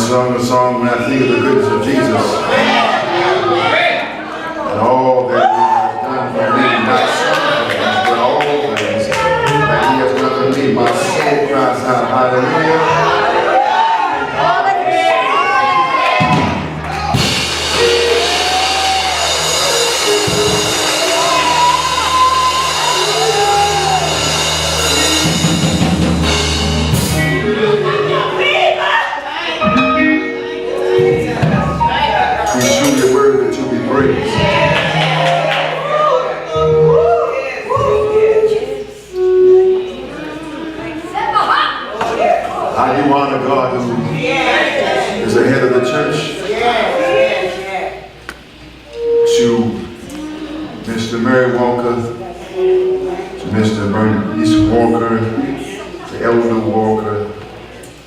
sung a song, when I think of the goodness of Jesus and all that he has done for me, not some things, but all things that he has done for me. My soul cries out, hallelujah. I do honor God who is the head of the church, to Mr. Mary Walker, to Mr. Bernice Walker, to Elder Walker,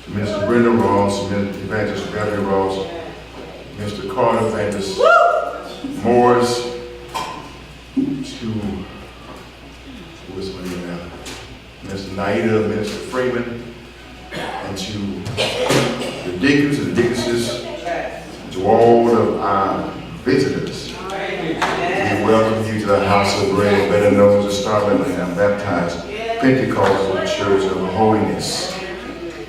to Mr. Brenda Ross, to Evangelist Beverly Ross, Mr. Carter, Evangelist Morris, to Mr. Naida, Minister Freeman, and to the deacons and deaconesses, to all of our visitors. We welcome you to the House of Bread, better known as the Star Bethlehem Baptized Pentecostal Church of Holiness.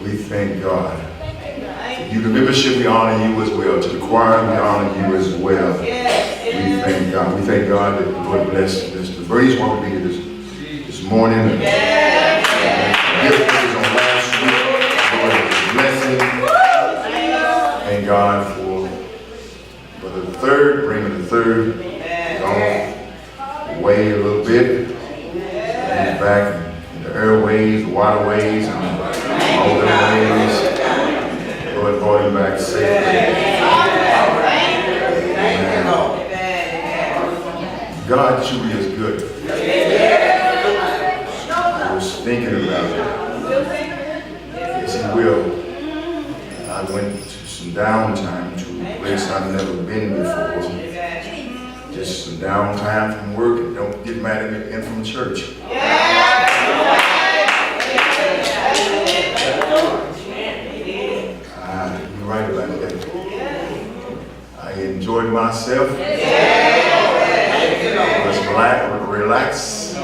We thank God. To you, the membership, we honor you as well. To the choir, we honor you as well. We thank God. We thank God that the Lord bless Mr. Bernice Walker to be here this morning. And gift on last week. Lord, blessing. Thank God for the third, bringing the third on away a little bit. He's back in the airways, the waterways, and all the ways. Lord brought him back safely. Amen. God truly is good. I was thinking about it. Yes, he will. I went to some downtime to a place I've never been before. Just some downtime from work, and don't get mad at me in from church. You're right about that. I enjoyed myself. Was relaxed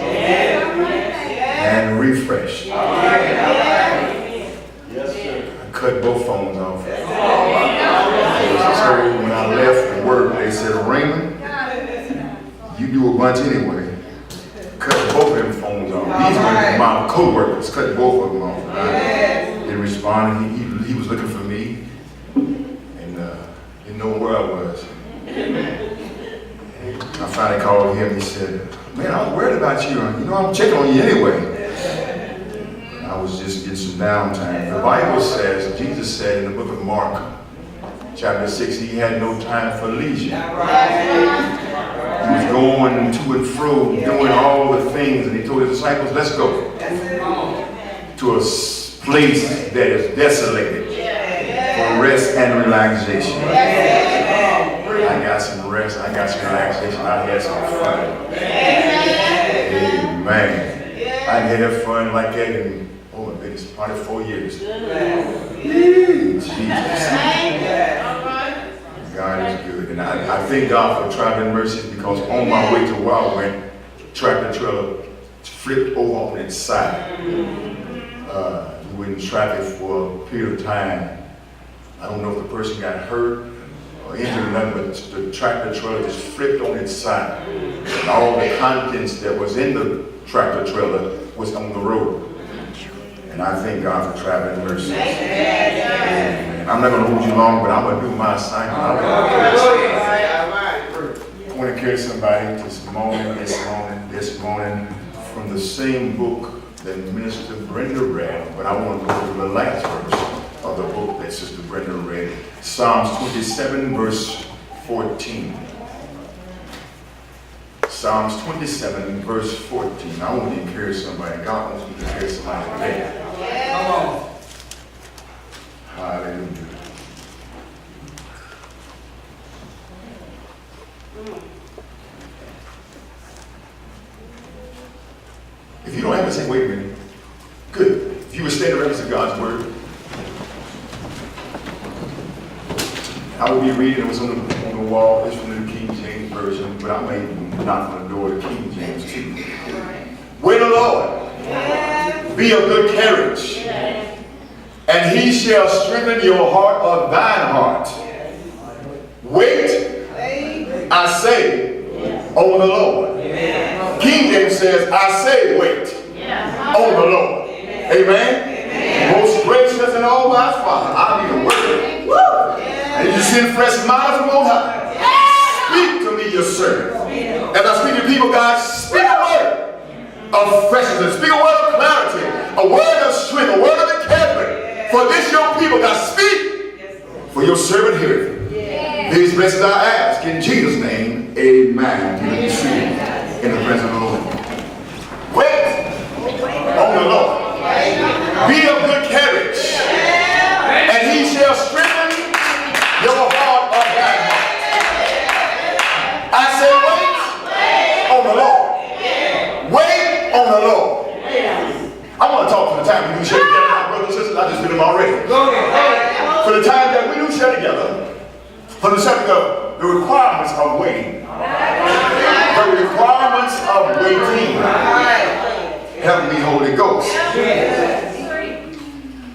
and refreshed. Yes, sir. I cut both phones off. I was told when I left for work, they said, Raymond, you do a bunch anyway. Cut both of them phones off. These were my co-workers, cut both of them off. They responded. He was looking for me and didn't know where I was. I finally called him. He said, man, I was worried about you. You know, I'm checking on you anyway. I was just getting some downtime. The Bible says, Jesus said in the book of Mark, chapter 6, he had no time for leisure. He was going to and fro, doing all the things, and he told his disciples, let's go to a place that is desolated for rest and relaxation. I got some rest, I got some relaxation, I had some fun. Amen. I had that fun like that in, oh my goodness, probably 4 years. Jesus. God is good. And I thank God for traveling mercies, because on my way to where I went, tractor trailer flipped over on its side. We were in traffic for a period of time. I don't know if the person got hurt or injured or nothing, but the tractor trailer just flipped on its side. And all the contents that was in the tractor trailer was on the road. And I thank God for traveling mercy. Amen. I'm not going to hold you long, but I'm going to do my assignment. I want to carry somebody this morning from the same book that Minister Brenda read, but I want to go to the last verse of the book that Sister Brenda read. Psalms 27, verse 14. Psalms 27, verse 14. I want to encourage somebody. God wants me to encourage somebody today. Come on. Hallelujah. If you don't have to say, wait a minute. Good. If you would stand in reference to God's word. I will be reading, it was on the wall, it's from the King James Version, but I may knock on the door of King James too. Wait, the Lord, be of good courage, and he shall strengthen your heart of thine heart. Wait, I say, on the Lord. King James says, I say wait on the Lord. Amen. Most gracious and all wise Father, I need a word. And you send fresh manna from on high. Speak to me, your servant. As I speak to people, God, speak a word of freshness, speak a word of clarity, a word of strength, a word of encouragement. For this your people, God, speak, for your servant heareth. These blessings I ask in Jesus' name, amen. You be seated in the presence of the Lord. Wait on the Lord. Be of good courage, and he shall strengthen your heart of thine heart. I say wait on the Lord. Wait on the Lord. I want to talk for the time we do share together, my brothers and sisters. I just did them already. For the time that we do share together, for the subject of the requirements of waiting. The requirements of waiting. Help me, Holy Ghost.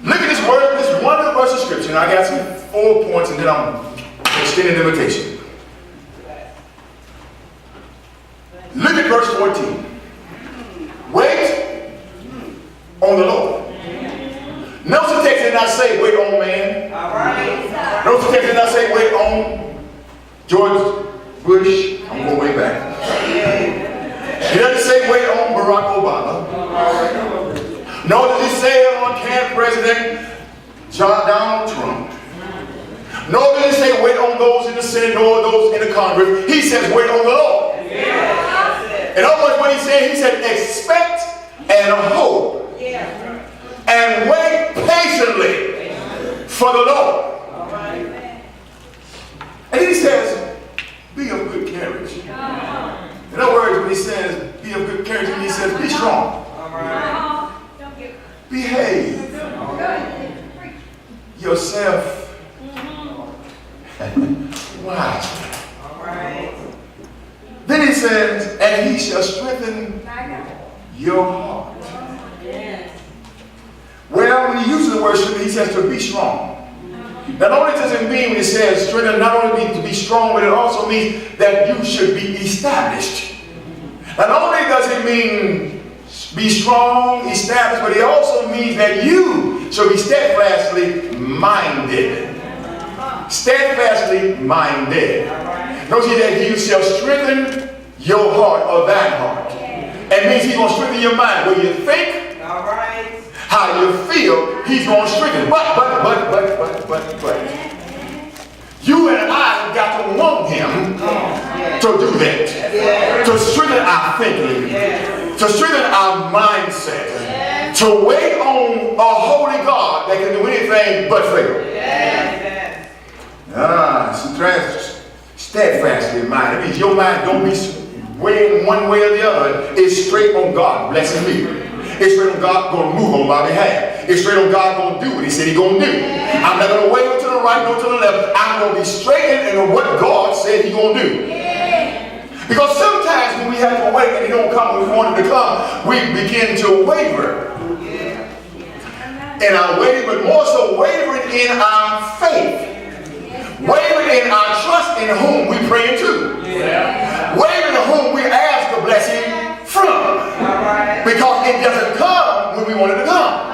Look at this word, this one verse of scripture. And I got some 4 points and then I'm extending the invitation. Look at verse 14. Wait on the Lord. Notice the text did not say wait on man. Notice the text did not say wait on George Bush. I'm going way back. It doesn't say wait on Barack Obama. Nor does it say on current President Donald Trump. Nor does it say wait on those in the Senate nor those in the Congress. He says wait on the Lord. In other words, what he said expect and hope. And wait patiently for the Lord. And he says, be of good courage. In other words, when he says, be of good courage, he says, be strong. Behave yourself wisely. Then he says, and he shall strengthen your heart. Well, when he uses the word strengthen, he says to be strong. Not only does it mean when it says strengthen, not only means to be strong, but it also means that you should be established. Not only does it mean be strong, established, but it also means that you shall be steadfastly minded. Steadfastly minded. Notice that he shall strengthen your heart or thine heart. It means he's going to strengthen your mind. When you think, how you feel, he's going to strengthen. But. You and I have got to want him to do that. To strengthen our thinking. To strengthen our mindset. To wait on a holy God that can do anything but fail. Steadfastly minded. It means your mind don't be swaying one way or the other. It's straight on God blessing me. It's straight on God going to move on my behalf. It's straight on God going to do what he said he's going to do. I'm not going to waver to the right nor to the left. I'm going to be straight in what God said he's going to do. Because sometimes when we have to wait and he don't come when we want him to come, we begin to waver in our waiting, but more so wavering in our faith. Wavering in our trust in whom we pray to. Wavering in whom we ask the blessing from. Because it doesn't come when we want it to come.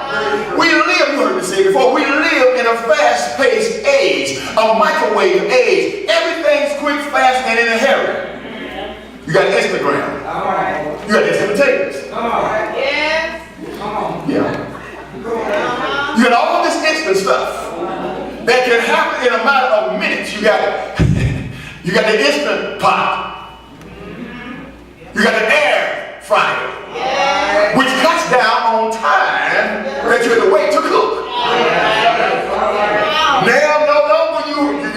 We live, you heard me say before, we live in a fast-paced age, a microwave age. Everything's quick, fast, and in a hurry. You got Instagram. You got instant potatoes. Yeah. You got all this instant stuff that can happen in a matter of minutes. You got the instant pot. You got the air fryer, which cuts down on time that you have to wait to cook. Now, no longer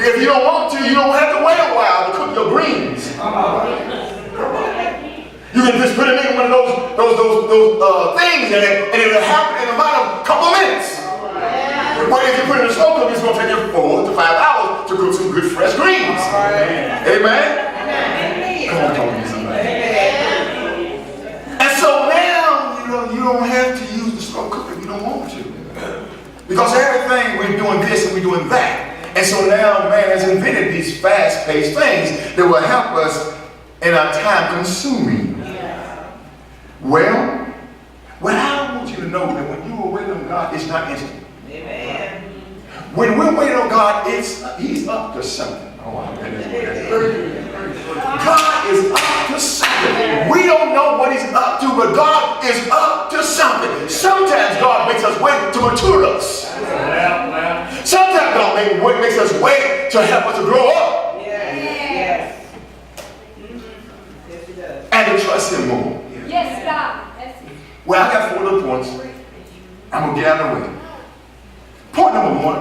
if you don't want to, you don't have to wait a while to cook your greens. You can just put it in one of those things and it'll happen in about a couple of minutes. But if you put it in a slow cooker, it's going to take you 4 to 5 hours to cook some good fresh greens. Amen? Come on, talk to me somebody. And so now, you don't have to use the slow cooker if you don't want to. Because everything, we're doing this and we're doing that. And so now man has invented these fast-paced things that will help us in our time-consuming. Well, I want you to know that when you are waiting on God, it's not instant. Amen. When we're waiting on God, He's up to something. God is up to something. We don't know what He's up to, but God is up to something. Sometimes God makes us wait to mature us. Sometimes God makes us wait to help us to grow up. Yes. And to trust Him more. Yes, God. Well, I got 4 little points. I'm going to get out of the way. Point number 1.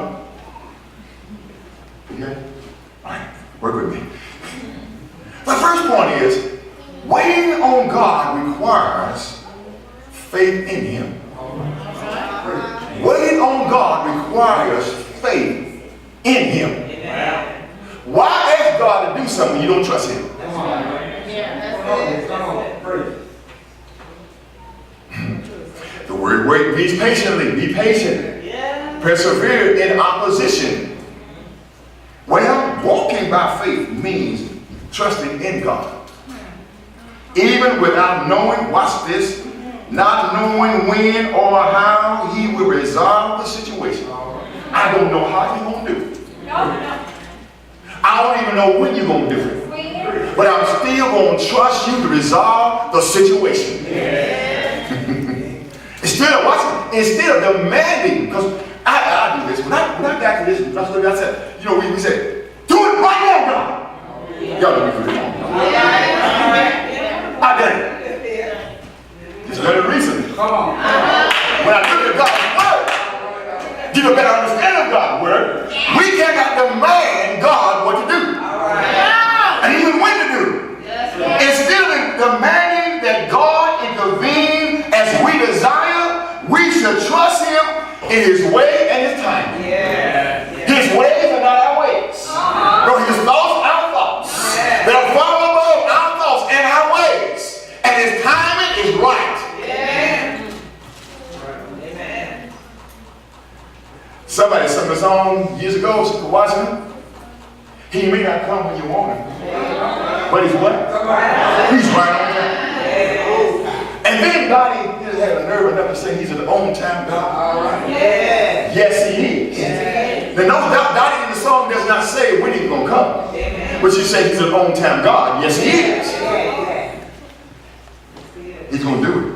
Okay? All right. Work with me. The first point is, waiting on God requires faith in Him. Waiting on God requires faith in Him. Why ask God to do something you don't trust Him? The word wait means patiently. Be patient. Persevere in opposition. Well, walking by faith means trusting in God. Even without knowing, watch this, not knowing when or how He will resolve the situation. I don't know how He's going to do it. I don't even know when you're going to do it. But I'm still going to trust you to resolve the situation. Instead of demanding, because I do this. When I got to this, that's what I said. We said, do it right now, God. Y'all do me for it. I done it. Just very recently. Come on. When I look at God's word, get a better understanding of God's word, we cannot demand God what to do. And even when to do. Instead of demanding that God intervene as we desire, we should trust Him in His way and His timing. His ways are not our ways. No, His thoughts, our thoughts. They're far above our thoughts and our ways. And His timing is right. Somebody sung a song years ago, Sister Washington. He may not come when you want Him. But He's what? He's right on time. And then God just had a nerve enough to say He's an on-time God. Yes, He is. Now, no doubt, Dottie in the song does not say when He's going to come. But she said He's an on-time God. Yes, He is. He's going to do it.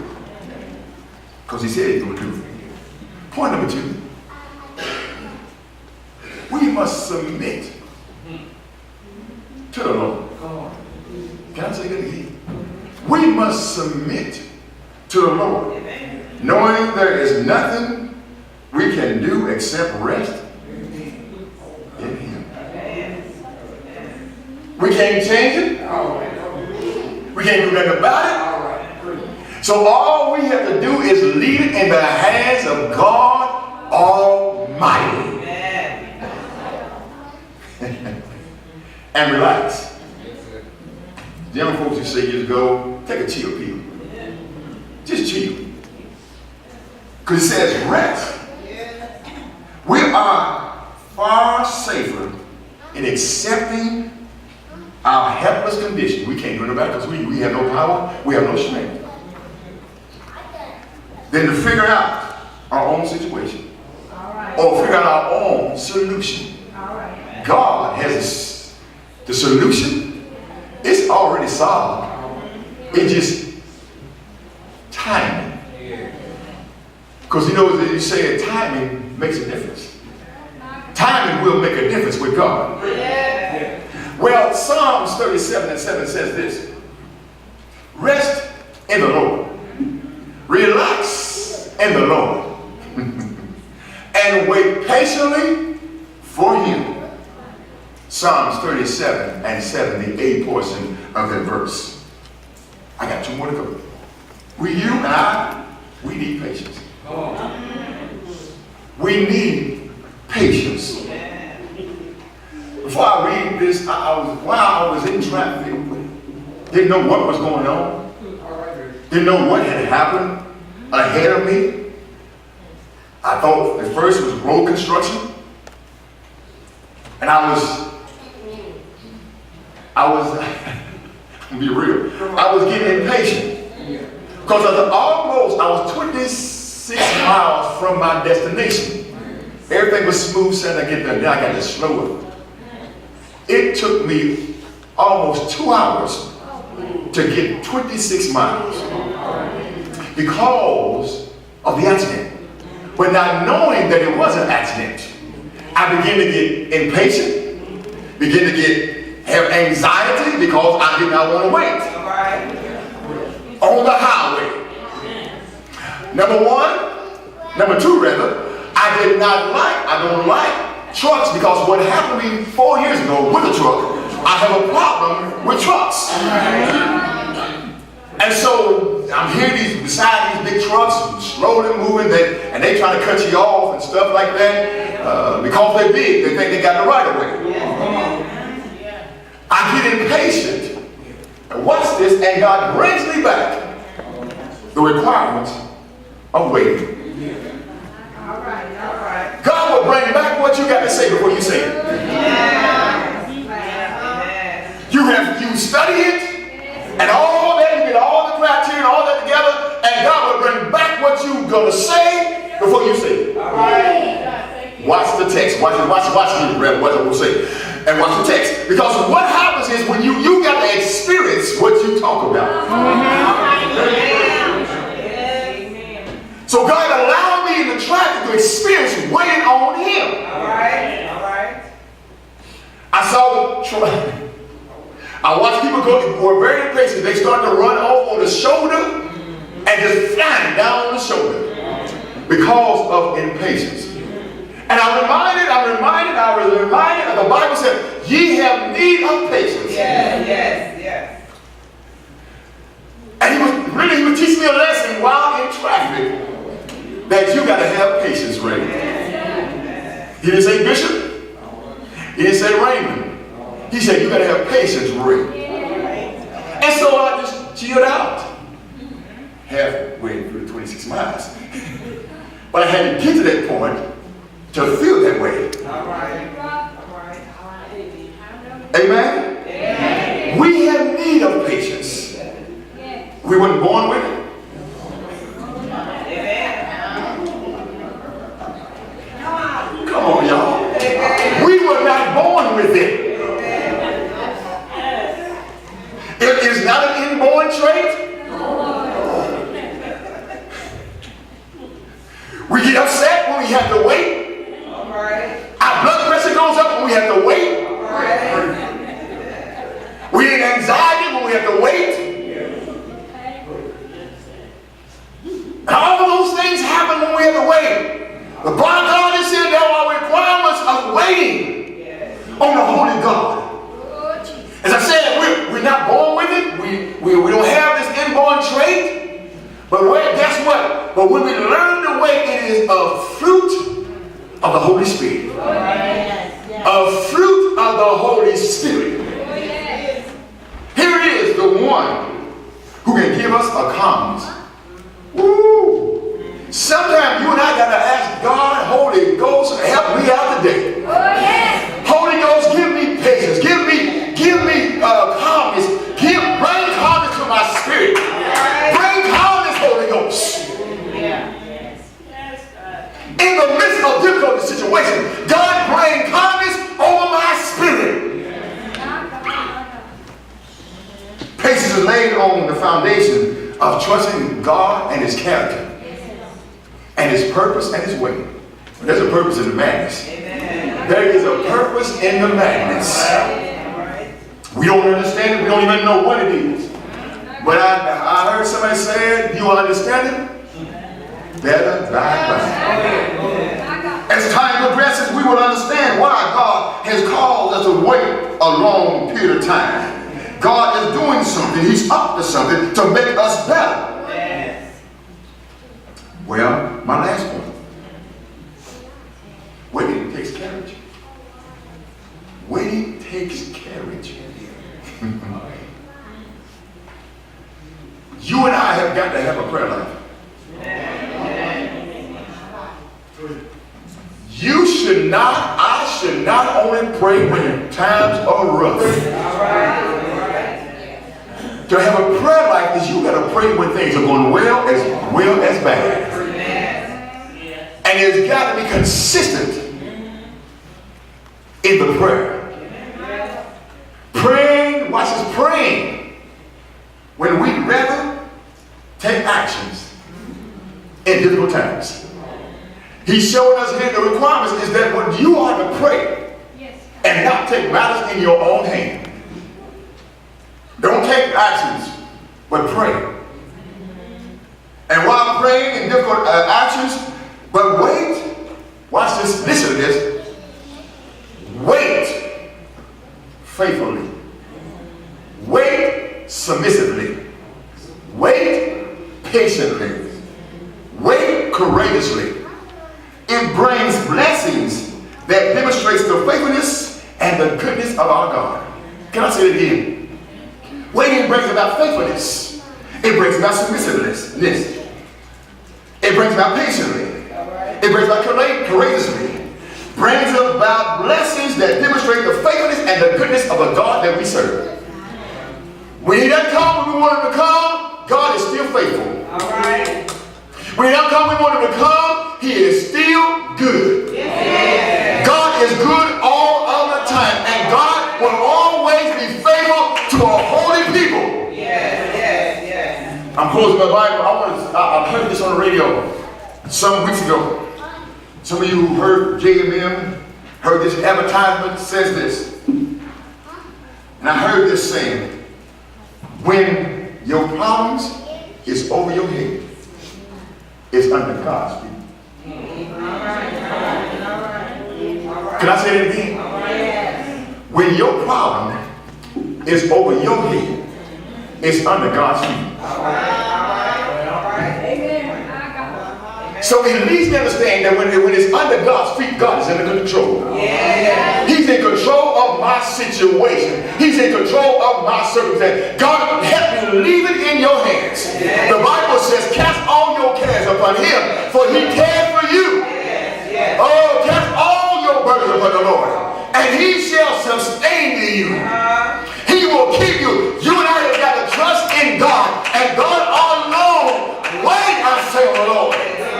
Because He said He's going to do it. Point number 2. We must submit to the Lord. Can I say that again? We must submit to the Lord, knowing there is nothing we can do except rest in Him. We can't change it. We can't do nothing about it. So all we have to do is leave it in the hands of God Almighty. And relax. The young folks used to say years ago, take a chill pill. Just chill. Because it says rest. We are far safer in accepting our helpless condition. We can't do it about it because we have no power, we have no strength. Than to figure out our own situation. Or figure out our own solution. God has the solution. It's already solved. It's just timing. Because you say timing makes a difference. Timing will make a difference with God. Well, Psalms 37:7 says this. Rest in the Lord. Relax in the Lord. And wait patiently for Him. Psalms 37:7, the A portion of that verse. I got 2 more to go. You and I, we need patience. We need patience. Before I read while I was in traffic, didn't know what was going on, didn't know what had happened ahead of me. I thought at first it was road construction, and I was I'll be real, I was getting impatient because I was 26 miles from my destination. Everything was smooth sailing. I get there, then I got to slow it. It took me almost 2 hours to get 26 miles because of the accident. But not knowing that it was an accident, I began to get impatient, began to have anxiety because I did not want to wait on the highway. Number two rather, I don't like trucks because what happened to me 4 years ago with a truck, I have a problem with trucks. And so I'm here beside these big trucks, slowly moving, and they trying to cut you off and stuff like that. Because they're big, they think they got the right of way. I get impatient. And watch this, and God brings me back the requirements of waiting. God will bring back what you got to say before you say it. You study it, and all that, you get all the criteria and all that together, and God will bring back what you're going to say before you say it. Watch the text. Watch me, what I will say. And watch the text. Because what happens is when you got to experience what you talk about. So God allowed me in the traffic to experience waiting on Him. I watched people who are very impatient. They start to run off on the shoulder and just flying down on the shoulder because of impatience. And I was reminded of the Bible said, ye have need of patience. Yes. And he was teaching me a lesson while in traffic that you got to have patience, Ray. He didn't say Bishop. He didn't say Raymond. He said you got to have patience, Ray. And so I just chilled out. Halfway through the 26 miles. But I had to get to that point to feel that way. Amen? We have need of patience. We weren't born with it. Come on, y'all. We were not born with it. It is not an inborn trait. We get upset when we have to wait. Our blood pressure goes up when we have to wait. We get anxiety when we have to wait. And all of those things happen when we have to wait. But God is saying there are requirements of waiting on the Holy God. As I said, we're not born with it. We don't have this inborn trait. But guess what? But when we learn to wait, it is a fruit of the Holy Spirit. A fruit of the Holy Spirit. Here it is, the one who can give us a calmness. Woo! Sometimes you and I got to ask God, Holy Ghost, help me out today. Holy Ghost, give me patience. Give me calmness. Bring calmness to my spirit. Bring calmness, Holy Ghost. In the midst of difficult situation, God bring calmness over my spirit. Patience is laid on the foundation of trusting God and His character, and His purpose and His way. There's a purpose in the madness. There is a purpose in the madness. We don't understand it. We don't even know what it is. But I heard somebody say, you will understand it better by and by. As time progresses, we will understand why God has called us to wait a long period of time. God is doing something. He's up to something to make us better. Well, my last point. Waiting takes courage. Waiting takes courage. You and I have got to have a prayer life. You should not, I should not only pray when times are rough. To have a prayer life is you got to pray when things are going well as bad. And it's got to be consistent in the prayer. Praying, watch this, praying when we'd rather take actions in difficult times. He's showing us here the requirements is that when you are to pray and not take matters in your own hand. Don't take actions, but pray. And while praying in difficult actions, but wait, watch this, listen to this. Wait faithfully. Wait submissively. Wait patiently. Wait courageously. It brings blessings that demonstrates the faithfulness and the goodness of our God. Can I say it again? Waiting brings about faithfulness. It brings about submissiveness. It brings about patiently. It brings about courageously. Brings about blessings that demonstrate the faithfulness and the goodness of the God that we serve. When he doesn't come when we want him to come, God is still faithful. All right. When he doesn't come when we want him to come, he is still good. Yes. God is good all of the time. And God will always be faithful to a holy people. Yes. I'm closing my Bible. I heard this on the radio some weeks ago. Some of you who heard JMM, heard this advertisement, says this. And I heard this saying, when your problems is over your head, it's under God's feet. Can I say that again? When your problem is over your head, it's under God's feet. So it leads me to understand that when it's under God's feet, God is in control. Yeah. He's in control of my situation. He's in control of my circumstance. God, help me leave it in your hands. Yeah. The Bible says, cast all your cares upon him, for he cares for you. Yeah. Oh, cast all your burdens upon the Lord, and he shall sustain you. He will keep you. You and I have got to trust in God, and God alone. Wait, I say on the Lord.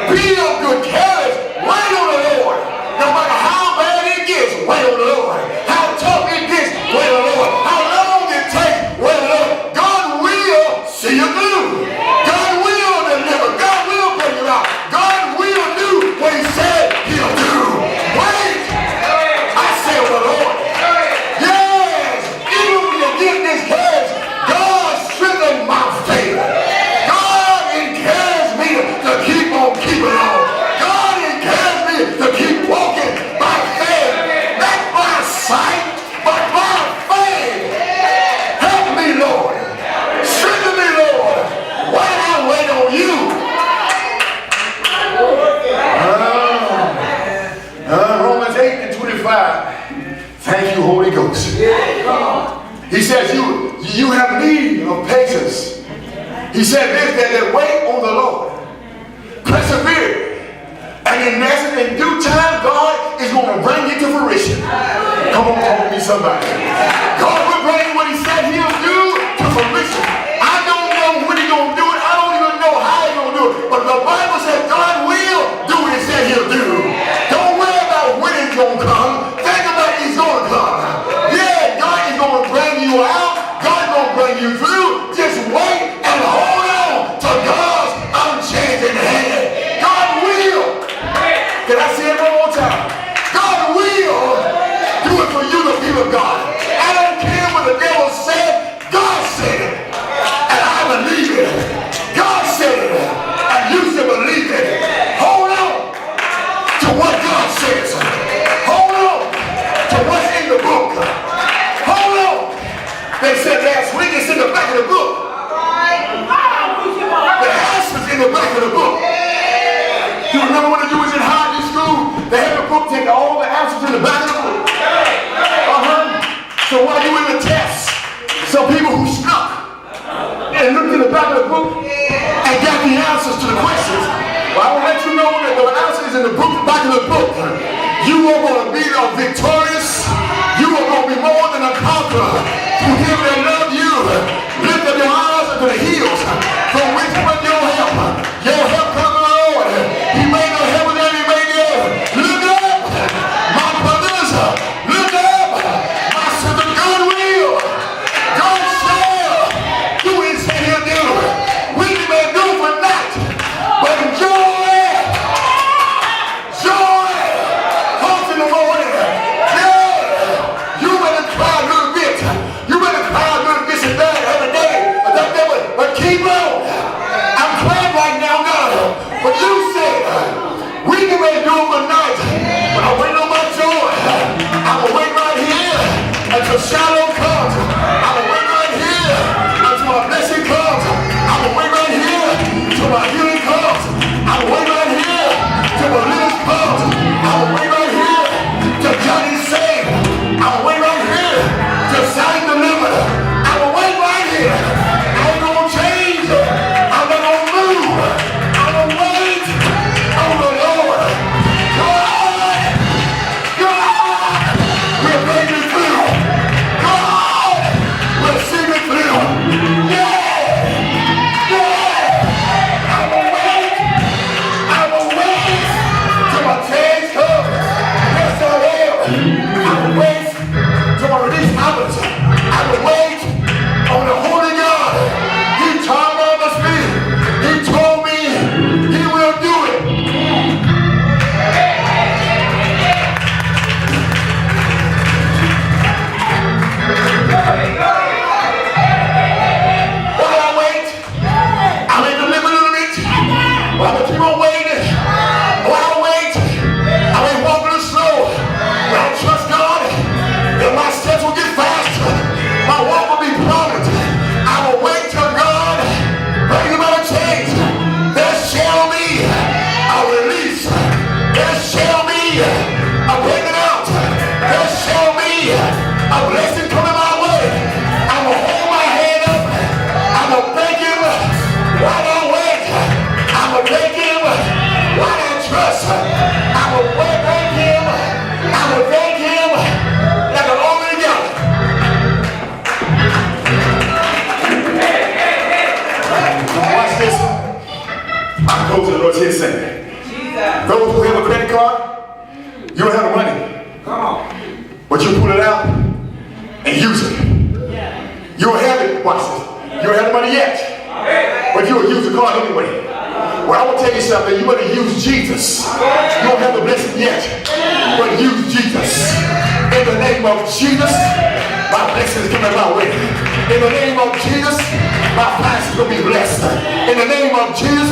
Be of good courage. Wait on the Lord. No matter how bad it gets, wait on the Lord. How tough it gets, wait on the Lord. How long it takes, wait on the Lord. God will see you through. God will deliver. God will bring you out. God will do what he said he'll do. Wait. I say on the Lord. Yes. Even when you get this courage, God strengthened my faith. God encouraged me to keep on keeping on. God encouraged me to keep walking by faith, not by sight, but by faith. Help me, Lord. Strengthen me, Lord, while I wait on you. Romans 8:25. Thank you, Holy Ghost. He says you have need of patience. He said this, that wait on the Lord. Persevere. And in due time, God is going to bring it to fruition. Come on, talk to me, somebody. God will bring what he said he'll do to fruition. I don't know when he's going to do it. I don't even know how he's going to do it. But the Bible says God will do what he said he'll do. Don't worry about when it's going to come. Think about he's going to come. Yeah, God is going to bring you out. God's going to bring you through. Just wait and hold on to God's unchanging hand. God will. Can I say it one more time? God will do it for you, the people of God. I don't care what the devil said. God said it. And I believe it. God said it. And you should believe it. Hold on to what God says. Hold on to what's in the book. Hold on. They said last week it's in the back of the book. The answer's in the back of the book. You remember when you was in high school? They had the book, take all the answers in the back of the book. So while you in the test, some people who stuck and looked in the back of the book back in the book. You are going to be victorious. You are going to be more than a conqueror. To him that love you, lift up your eyes unto the hills, from which cometh your help. Your help comes from the Lord. He made the heaven and he made the earth. Look up, my brothers. Look up, my sister. God will. God shall do what he said he'll do. We may do for night, but joy comes in the morning. Yeah, you better cry a little bit. You better cry a little bit and that every day. But keep on. I'm praying right now, God. But you said we can make do it for night. But I'm waiting on my joy. I'm gonna wait right here until shadow comes. I'm gonna wait right here until my blessing comes. I'm gonna wait right here until my healing comes. I'm gonna wait right here till my living comes. I'm gonna wait right here till Johnny's saved. I'm gonna wait right here till Sally delivered. I'm gonna wait right here. I ain't gonna change. I'm not gonna move. I'm gonna wait on the Lord. God will bring me through. God will see me through. Yeah. I'm gonna wait till my change comes. Yes, I will. I'm gonna wait till my release happens. I'm gonna wait on the Holy God. He turned on my spirit. He told me he will do it. While I wait, I may deliver a little bit. But I'm gonna keep on waiting. While I wait, I may walk a little slow. But I trust God that my steps will get faster. My walk will be prominent. I will wait till God brings about a change. There shall be a release. There shall be a breaking out. There shall be a blessing coming my way. I'm going to hold my head up. I'm going to thank him while I wait. I'm going to thank him while I trust. I'm going to thank him. I'm going to thank him like an already got it. Watch this. I'm closing the Lord's here saying, those who have a credit card, you don't have the money. Come on. But you pull it out and use it. You don't have it, watch this. You don't have the money yet. But you'll use the card anyway. Well, I will tell you something. You better use Jesus. You don't have the blessing yet. But use Jesus. In the name of Jesus, my blessing is coming my way. In the name of Jesus, my finances will be blessed. In the name of Jesus,